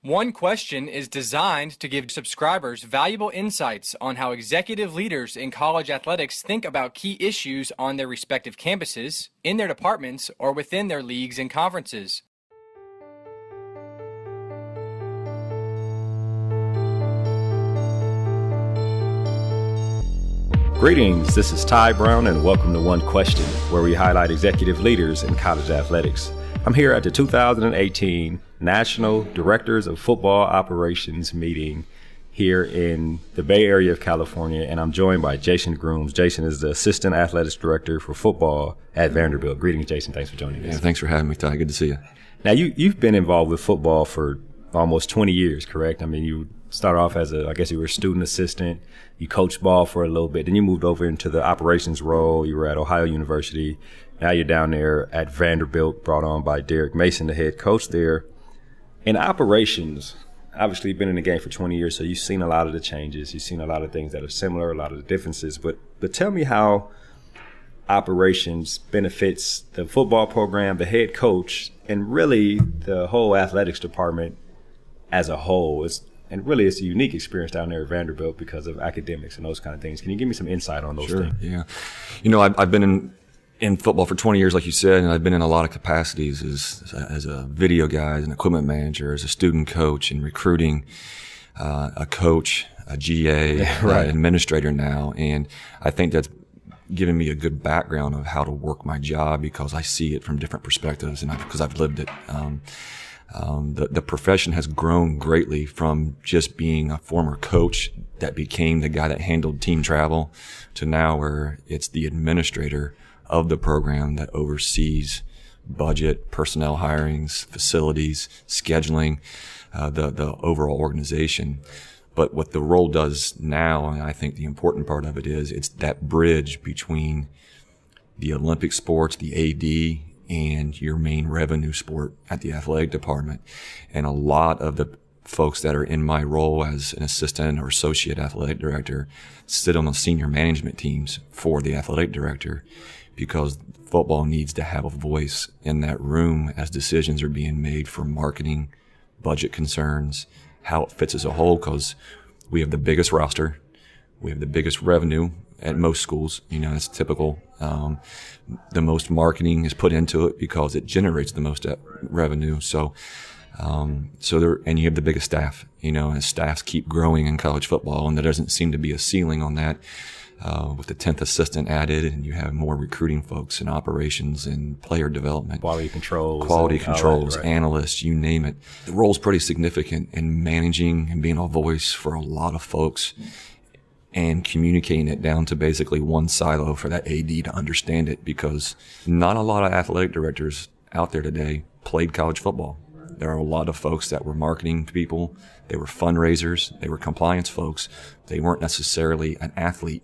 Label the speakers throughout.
Speaker 1: One Question is designed to give subscribers valuable insights on how executive leaders in college athletics think about key issues on their respective campuses, in their departments, or within their leagues and conferences.
Speaker 2: Greetings, this is Ty Brown and welcome to One Question, where we highlight executive leaders in college athletics. I'm here at the 2018 National Directors of Football Operations meeting here in the Bay Area of California, and I'm joined by Jason Grooms. Jason is the Assistant Athletics Director for Football at Vanderbilt. Greetings, Jason. Thanks for joining us.
Speaker 3: Yeah, thanks for having me, Ty. Good to see you.
Speaker 2: Now, you've been involved with football for almost 20 years, correct? I mean, you started off as you were a student assistant. You coached ball for a little bit. Then you moved over into the operations role. You were at Ohio University. Now you're down there at Vanderbilt, brought on by Derek Mason, the head coach there. In operations, obviously you've been in the game for 20 years, so you've seen a lot of the changes. You've seen a lot of things that are similar, a lot of the differences. But tell me how operations benefits the football program, the head coach, and really the whole athletics department as a whole. It's a unique experience down there at Vanderbilt because of academics and those kind of things. Can you give me some insight on those things?
Speaker 3: Yeah. You know, I've been in football for 20 years, like you said, and I've been in a lot of capacities as a video guy, as an equipment manager, as a student coach in recruiting, a coach, a GA,
Speaker 2: right.
Speaker 3: Administrator now. And I think that's given me a good background of how to work my job because I see it from different perspectives and because I've lived it. The profession has grown greatly from just being a former coach that became the guy that handled team travel to now where it's the administrator of the program that oversees budget, personnel hirings, facilities, scheduling, the overall organization. But what the role does now, and I think the important part of it is, it's that bridge between the Olympic sports, the AD, and your main revenue sport at the athletic department. And a lot of the folks that are in my role as an assistant or associate athletic director sit on the senior management teams for the athletic director because football needs to have a voice in that room as decisions are being made for marketing, budget concerns, how it fits as a whole, because we have the biggest roster, we have the biggest revenue at most schools. You know, it's typical. The most marketing is put into it because it generates the most revenue. So and you have the biggest staff, you know, and staffs keep growing in college football, and there doesn't seem to be a ceiling on that. With the 10th assistant added, and you have more recruiting folks in operations and player development.
Speaker 2: Quality controls,
Speaker 3: right. Analysts, you name it. The role's pretty significant in managing and being a voice for a lot of folks and communicating it down to basically one silo for that AD to understand it, because not a lot of athletic directors out there today played college football. There are a lot of folks that were marketing people. They were fundraisers. They were compliance folks. They weren't necessarily an athlete.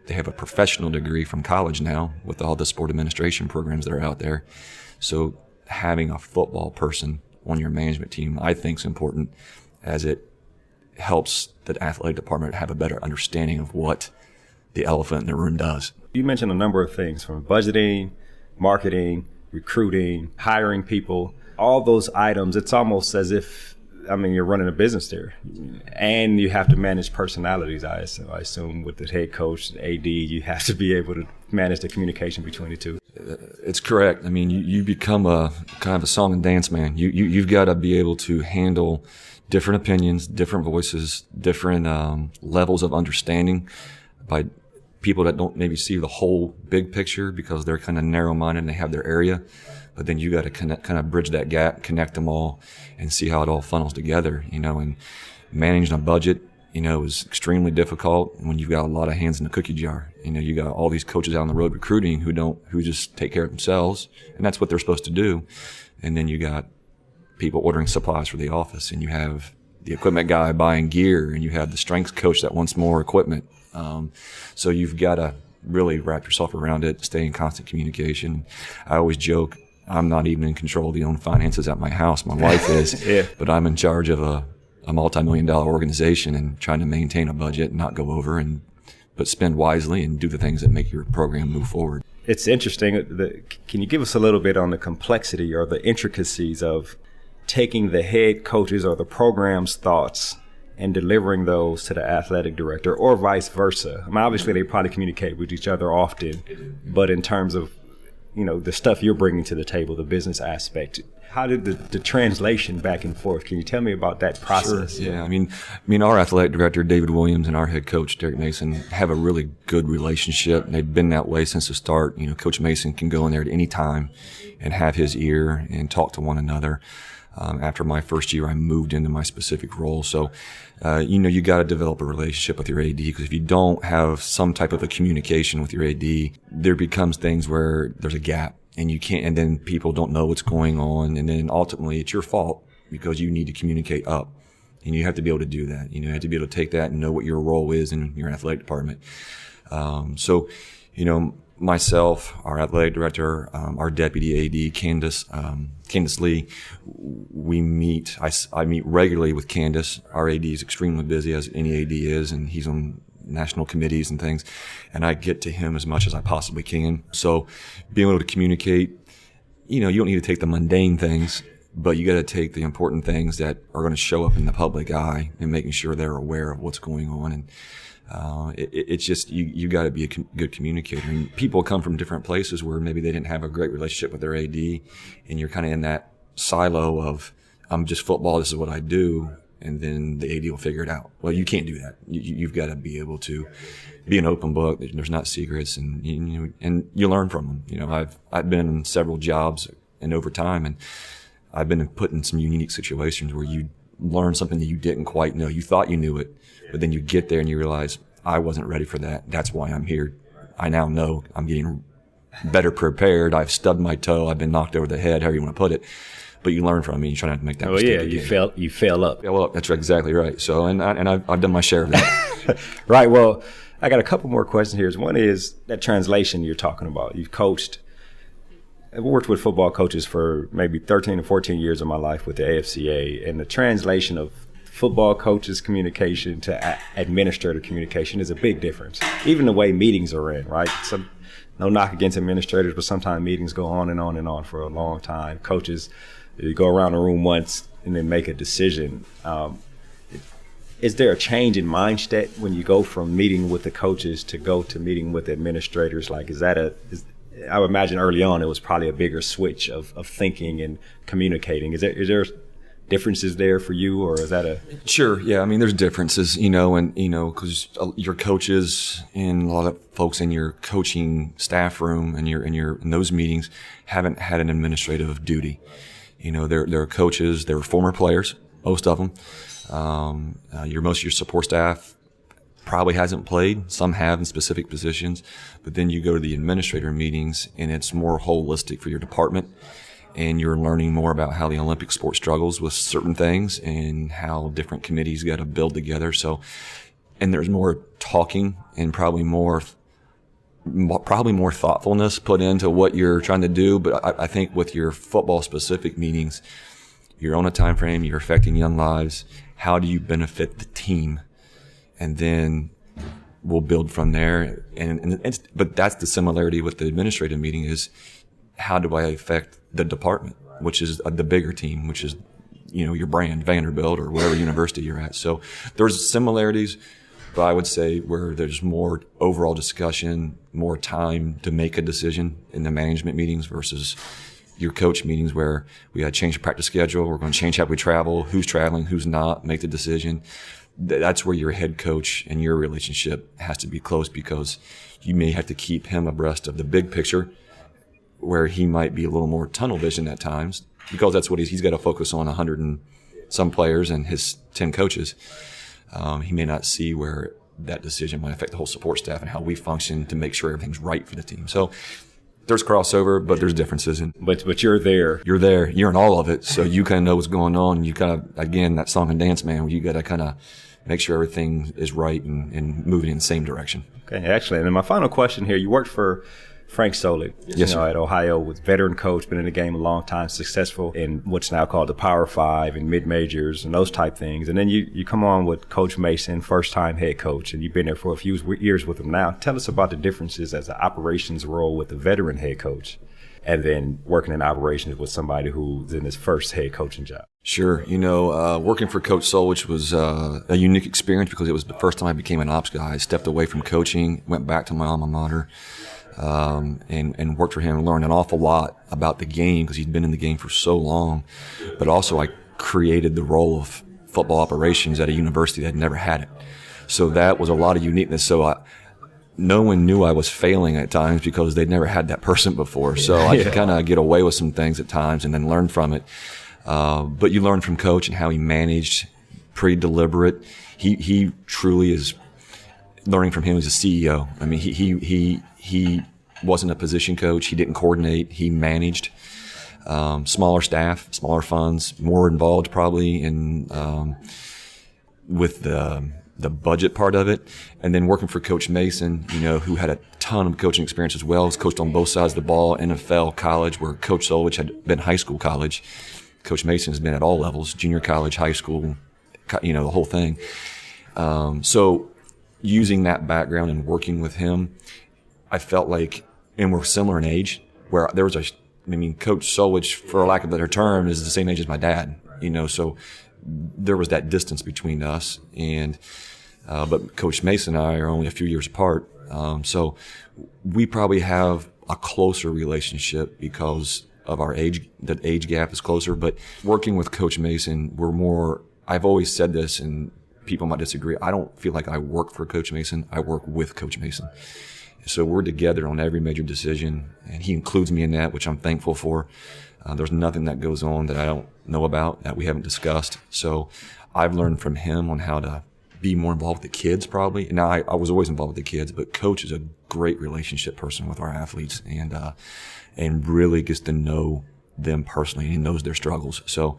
Speaker 3: They have a professional degree from college now with all the sport administration programs that are out there. So having a football person on your management team, I think, is important, as it helps the athletic department have a better understanding of what the elephant in the room does.
Speaker 2: You mentioned a number of things, from budgeting, marketing, recruiting, hiring people, all those items. It's almost as if, you're running a business there, and you have to manage personalities. I assume with the head coach, the AD, you have to be able to manage the communication between the two.
Speaker 3: It's correct. I mean, you become a kind of a song and dance man. You've got to be able to handle different opinions, different voices, different levels of understanding by people that don't maybe see the whole big picture because they're kind of narrow-minded and they have their area. But then you got to kind of bridge that gap, connect them all, and see how it all funnels together, you know. And managing a budget, you know, is extremely difficult when you've got a lot of hands in the cookie jar. You know, you got all these coaches out on the road recruiting who just take care of themselves, and that's what they're supposed to do. And then you got people ordering supplies for the office, and you have the equipment guy buying gear, and you have the strength coach that wants more equipment. So you've got to really wrap yourself around it, stay in constant communication. I always joke, I'm not even in control of the own finances at my house. My wife is,
Speaker 2: yeah.
Speaker 3: But I'm in charge of a multi-million-dollar organization and trying to maintain a budget and not go over, but spend wisely and do the things that make your program move forward.
Speaker 2: It's interesting. Can you give us a little bit on the complexity or the intricacies of taking the head coaches or the program's thoughts and delivering those to the athletic director, or vice versa? I mean, obviously they probably communicate with each other often, but in terms of, the stuff you're bringing to the table, the business aspect, how did the translation back and forth? Can you tell me about that process?
Speaker 3: Sure. Yeah, I mean, our athletic director, David Williams, and our head coach, Derek Mason, have a really good relationship. They've been that way since the start. Coach Mason can go in there at any time and have his ear and talk to one another. After my first year, I moved into my specific role. So, you got to develop a relationship with your AD, because if you don't have some type of a communication with your AD, there becomes things where there's a gap and you can't, and then people don't know what's going on. And then ultimately it's your fault because you need to communicate up, and you have to be able to do that. You have to be able to take that and know what your role is in your athletic department. Myself, our athletic director, our deputy AD, Candace Lee, we meet. I meet regularly with Candace. Our AD is extremely busy, as any AD is, and he's on national committees and things, and I get to him as much as I possibly can. So being able to communicate, you don't need to take the mundane things, but you got to take the important things that are going to show up in the public eye and making sure they're aware of what's going on. And it's just, you got to be a good communicator. And people come from different places where maybe they didn't have a great relationship with their AD, and you're kind of in that silo of, I'm just football, this is what I do, and then the AD will figure it out. Well, you can't do that. You've got to be able to be an open book. There's not secrets, and you learn from them. I've been in several jobs and over time, and I've been put in some unique situations where you learn something that you didn't quite know. You thought you knew it, but then you get there and you realize, I wasn't ready for that. That's why I'm here. I now know I'm getting better prepared. I've stubbed my toe. I've been knocked over the head, however you want to put it. But you learn from it. You try not to make that mistake.
Speaker 2: Oh yeah, you fail up.
Speaker 3: Fail up. That's exactly right. So, and I've done my share of that.
Speaker 2: Right. Well, I got a couple more questions here. One is that translation you're talking about. You've coached. I've worked with football coaches for maybe 13 or 14 years of my life with the AFCA, and the translation of football coaches' communication to administrator communication is a big difference. Even the way meetings are in, right? No knock against administrators, but sometimes meetings go on and on and on for a long time. Coaches, you go around the room once and then make a decision. Is there a change in mindset when you go from meeting with the coaches to go to meeting with administrators? Like, I would imagine early on it was probably a bigger switch of thinking and communicating. Is there differences there for you, or is that a?
Speaker 3: Sure. Yeah. I mean, there's differences, because your coaches and a lot of folks in your coaching staff room and in those meetings haven't had an administrative duty. They're coaches, they're former players, most of them. Most of your support staff probably hasn't played. Some have in specific positions, but then you go to the administrator meetings and it's more holistic for your department. And you're learning more about how the Olympic sport struggles with certain things and how different committees got to build together. So, and there's more talking and probably more thoughtfulness put into what you're trying to do. But I think with your football specific meetings, you're on a time frame, you're affecting young lives. How do you benefit the team? And then we'll build from there. But that's the similarity with the administrative meeting is, how do I affect the department, which is the bigger team, which is, your brand, Vanderbilt or whatever university you're at. So there's similarities, but I would say where there's more overall discussion, more time to make a decision in the management meetings versus your coach meetings where we got to change the practice schedule. We're going to change how we travel, who's traveling, who's not, make the decision. That's where your head coach and your relationship has to be close, because you may have to keep him abreast of the big picture, where he might be a little more tunnel vision at times, because that's what he's got to focus on 100 and some players and his 10 coaches. He may not see where that decision might affect the whole support staff and how we function to make sure everything's right for the team. So there's crossover, but there's differences.
Speaker 2: But you're there.
Speaker 3: You're there. You're in all of it. So you kind of know what's going on. You kind of, again, that song and dance, man, where you got to kind of make sure everything is right and moving in the same direction.
Speaker 2: Okay, excellent. And my final question here, you worked for Frank Solich,
Speaker 3: yes,
Speaker 2: at Ohio, with veteran coach, been in the game a long time, successful in what's now called the Power Five and mid-majors and those type things. And then you come on with Coach Mason, first-time head coach, and you've been there for a few years with him now. Tell us about the differences as an operations role with the veteran head coach. and then working in operations with somebody who's in his first head coaching job?
Speaker 3: Sure. Working for Coach Solich was a unique experience because it was the first time I became an ops guy. I stepped away from coaching, went back to my alma mater, and worked for him and learned an awful lot about the game because he'd been in the game for so long. But also I created the role of football operations at a university that had never had it. So that was a lot of uniqueness. So no one knew I was failing at times because they'd never had that person before. So I could kind of get away with some things at times and then learn from it. But you learn from Coach and how he managed, pretty deliberate. He truly is, learning from him as a CEO. I mean, he wasn't a position coach. He didn't coordinate. He managed. Smaller staff, smaller funds, more involved probably in with the budget part of it. And then working for Coach Mason, who had a ton of coaching experience as well. He's coached on both sides of the ball, NFL, college, where Coach Solich had been high school, college. Coach Mason has been at all levels, junior college, high school, the whole thing. So using that background and working with him, I felt like, and we're similar in age, where there was Coach Solich, for lack of a better term, is the same age as my dad, so there was that distance between us. And, but Coach Mason and I are only a few years apart. So we probably have a closer relationship because of our age. The age gap is closer. But working with Coach Mason, I've always said this, and people might disagree. I don't feel like I work for Coach Mason. I work with Coach Mason. So we're together on every major decision, and he includes me in that, which I'm thankful for. There's nothing that goes on that I don't know about, that we haven't discussed. So I've learned from him on how to be more involved with the kids probably. Now, I was always involved with the kids, but Coach is a great relationship person with our athletes and really gets to know them personally, and he knows their struggles. So,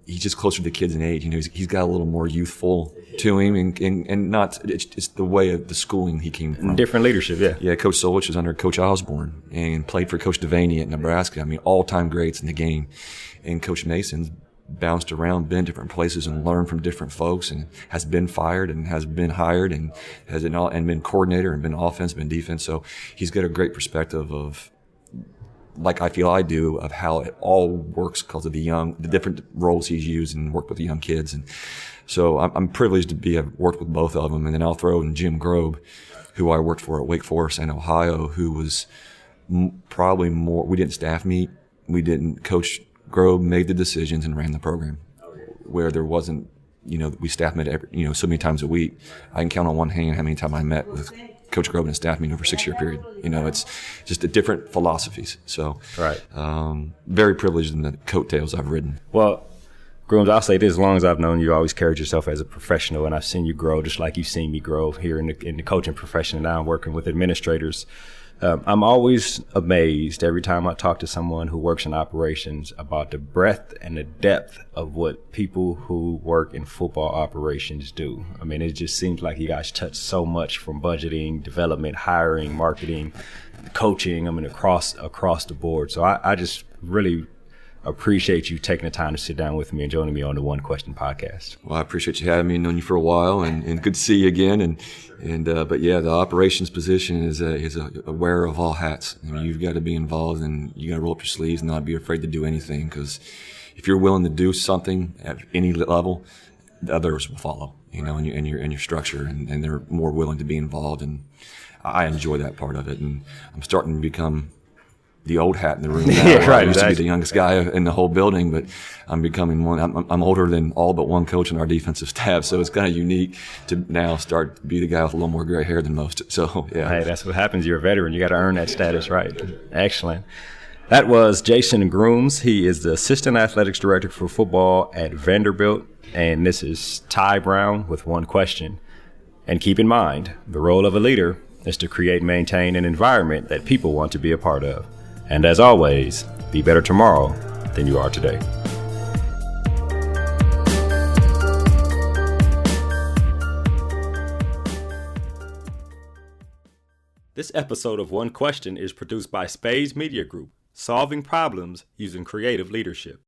Speaker 3: he's just closer to the kids in age. He's got a little more youthful to him, and not, it's the way of the schooling he came from.
Speaker 2: Different leadership, yeah.
Speaker 3: Yeah, Coach Solich was under Coach Osborne and played for Coach Devaney at Nebraska. All-time greats in the game. And Coach Mason's bounced around, been different places and learned from different folks, and has been fired and has been hired and and been coordinator and been offense, been defense. So he's got a great perspective of, like I feel I do, of how it all works because of the different roles he's used and worked with the young kids. And so I'm privileged to have worked with both of them. And then I'll throw in Jim Grobe, who I worked for at Wake Forest and Ohio, who was probably more, we didn't staff meet. Coach Grobe made the decisions and ran the program where there wasn't, we staff met so many times a week. I can count on one hand how many times I met with Coach Grobe and a staff meeting over a 6-year period. It's just the different philosophies. So,
Speaker 2: right.
Speaker 3: Very privileged in the coattails I've ridden.
Speaker 2: Well, Grooms, I'll say this: as long as I've known you, always carried yourself as a professional, and I've seen you grow just like you've seen me grow here in the coaching profession. And now I'm working with administrators. I'm always amazed every time I talk to someone who works in operations about the breadth and the depth of what people who work in football operations do. It just seems like you guys touch so much, from budgeting, development, hiring, marketing, coaching, across the board. So I just really appreciate you taking the time to sit down with me and joining me on the One Question podcast.
Speaker 3: Well, I appreciate you having me, known you for a while, and good to see you again. But yeah, the operations position is a wearer of all hats. You've got to be involved, and you got to roll up your sleeves and not be afraid to do anything, because if you're willing to do something at any level, the others will follow, in your structure, and they're more willing to be involved. And I enjoy that part of it, and I'm starting to become the old hat in the room now.
Speaker 2: Yeah, right,
Speaker 3: I used to be the youngest guy in the whole building, but I'm becoming one. I'm older than all but one coach in our defensive staff, so it's kind of unique to now start to be the guy with a little more gray hair than most. So, yeah.
Speaker 2: Hey, that's what happens. You're a veteran. You got to earn that status, right? Excellent. That was Jason Grooms. He is the Assistant Athletics Director for football at Vanderbilt, and this is Ty Brown with One Question. And keep in mind, the role of a leader is to create and maintain an environment that people want to be a part of. And as always, be better tomorrow than you are today. This episode of One Question is produced by Spades Media Group, solving problems using creative leadership.